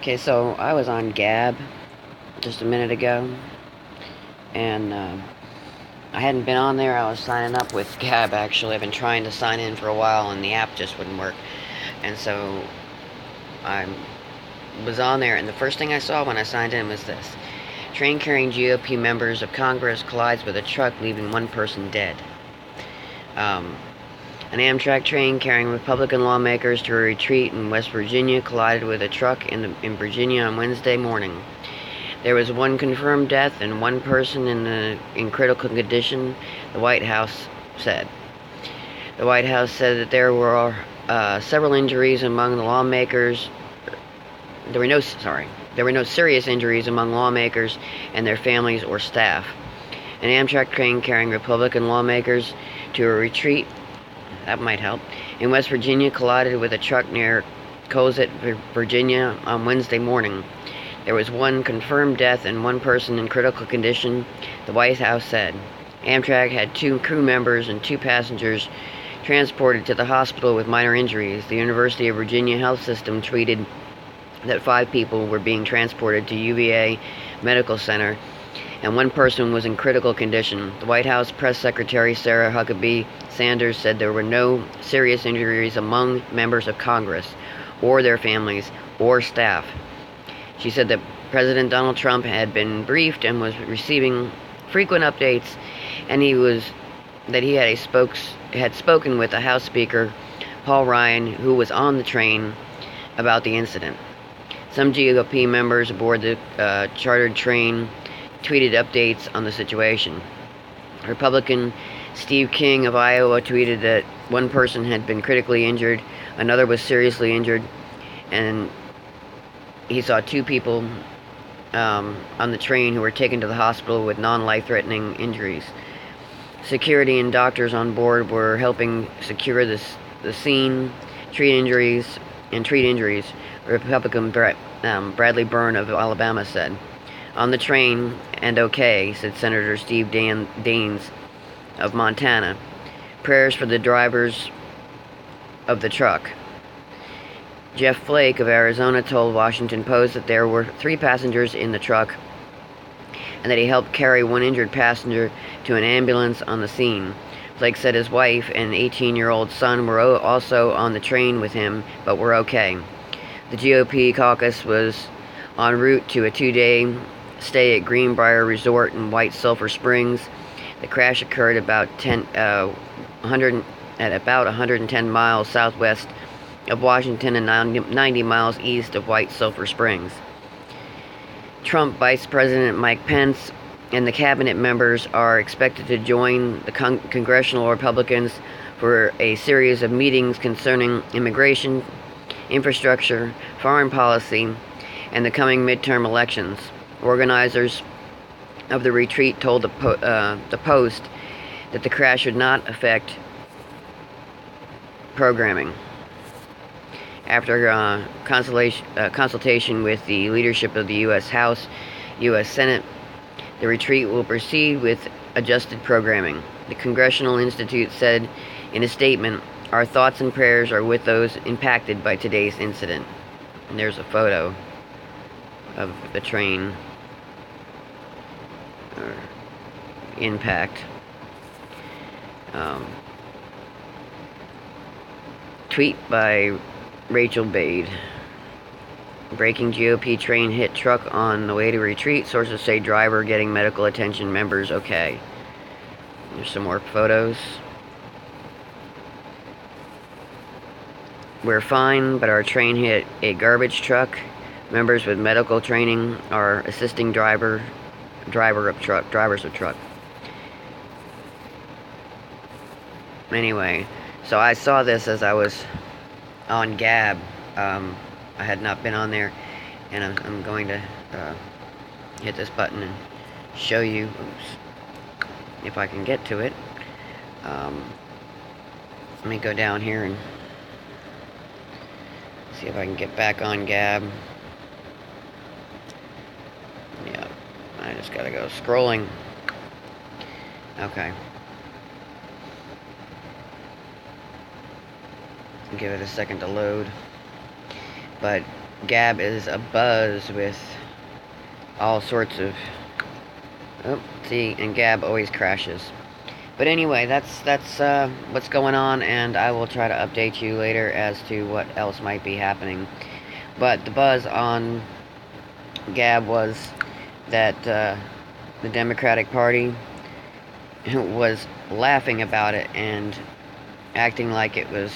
Okay, so I was on Gab just a minute ago, and I hadn't been on there. I was signing up with Gab, actually. I've been trying to sign in for a while, and the app just wouldn't work. And so I was on there, and the first thing I saw when I signed in was this. Train carrying GOP members of Congress collides with a truck, leaving one person dead. An Amtrak train carrying Republican lawmakers to a retreat in West Virginia collided with a truck in Virginia on Wednesday morning. There was one confirmed death and one person in critical condition, the White House said. The White House said that there were several injuries among the lawmakers. There were no serious injuries among lawmakers and their families or staff. An Amtrak train carrying Republican lawmakers to a retreat, that might help, in West Virginia collided with a truck near Cozett, Virginia on Wednesday morning. There was one confirmed death and one person in critical condition, the White House said. Amtrak had 2 crew members and 2 passengers transported to the hospital with minor injuries. The University of Virginia Health System tweeted that 5 people were being transported to UVA Medical Center, and one person was in critical condition. The White House Press Secretary Sarah Huckabee Sanders said there were no serious injuries among members of Congress or their families or staff. She said that President Donald Trump had been briefed and was receiving frequent updates, and he had spoken with the House Speaker Paul Ryan, who was on the train, about the incident. Some GOP members aboard the chartered train tweeted updates on the situation. Republican Steve King of Iowa tweeted that one person had been critically injured, another was seriously injured, and he saw 2 people on the train who were taken to the hospital with non-life-threatening injuries. Security and doctors on board were helping secure the scene, treat injuries. Republican Bradley Byrne of Alabama said. On the train, and okay, said Senator Steve Daines of Montana. Prayers for the drivers of the truck. Jeff Flake of Arizona told Washington Post that there were 3 passengers in the truck and that he helped carry one injured passenger to an ambulance on the scene. Flake said his wife and 18-year-old son were also on the train with him, but were okay. The GOP caucus was en route to a 2-day stay at Greenbrier Resort in White Sulphur Springs. The crash occurred about 110 miles southwest of Washington and 90 miles east of White Sulphur Springs. Trump Vice President Mike Pence and the cabinet members are expected to join the congressional Republicans for a series of meetings concerning immigration, infrastructure, foreign policy, and the coming midterm elections. Organizers of the retreat told the Post that the crash would not affect programming. After consultation with the leadership of the U.S. House, U.S. Senate, the retreat will proceed with adjusted programming. The Congressional Institute said in a statement, "Our thoughts and prayers are with those impacted by today's incident." And there's a photo of the train impact. Tweet by Rachel Bade. Breaking GOP train hit truck on the way to retreat. Sources say driver getting medical attention. Members okay. There's some more photos. We're fine, but our train hit a garbage truck. Members with medical training are assisting drivers of truck. Anyway, so I saw this as I was on Gab. I had not been on there, and I'm going to hit this button and show you, if I can get to it. Let me go down here and see if I can get back on Gab. Yeah, I just gotta go scrolling. Okay. Give it a second to load. But Gab is abuzz with all sorts of... Oh, see, and Gab always crashes. But anyway, that's what's going on, and I will try to update you later as to what else might be happening. But the buzz on Gab was that the Democratic Party was laughing about it and acting like it was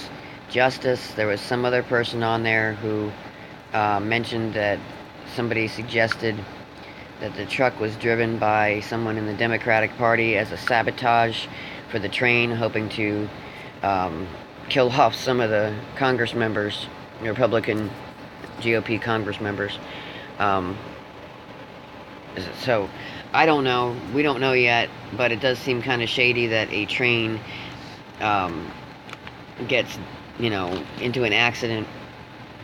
justice. There was some other person on there who mentioned that somebody suggested that the truck was driven by someone in the Democratic Party as a sabotage for the train, hoping to kill off some of the Congress members, Republican GOP Congress members. Um, so, I don't know. We don't know yet, but it does seem kind of shady that a train um, gets, into an accident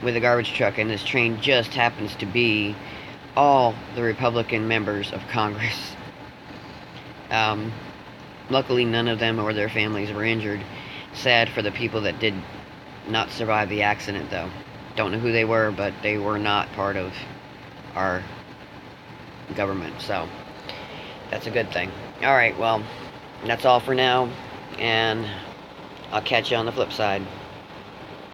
with a garbage truck, and this train just happens to be all the Republican members of Congress. Um, Luckily, none of them or their families were injured. Sad for the people that did not survive the accident, though. Don't know who they were, but they were not part of our government, so that's a good thing. Alright, well, that's all for now, and I'll catch you on the flip side.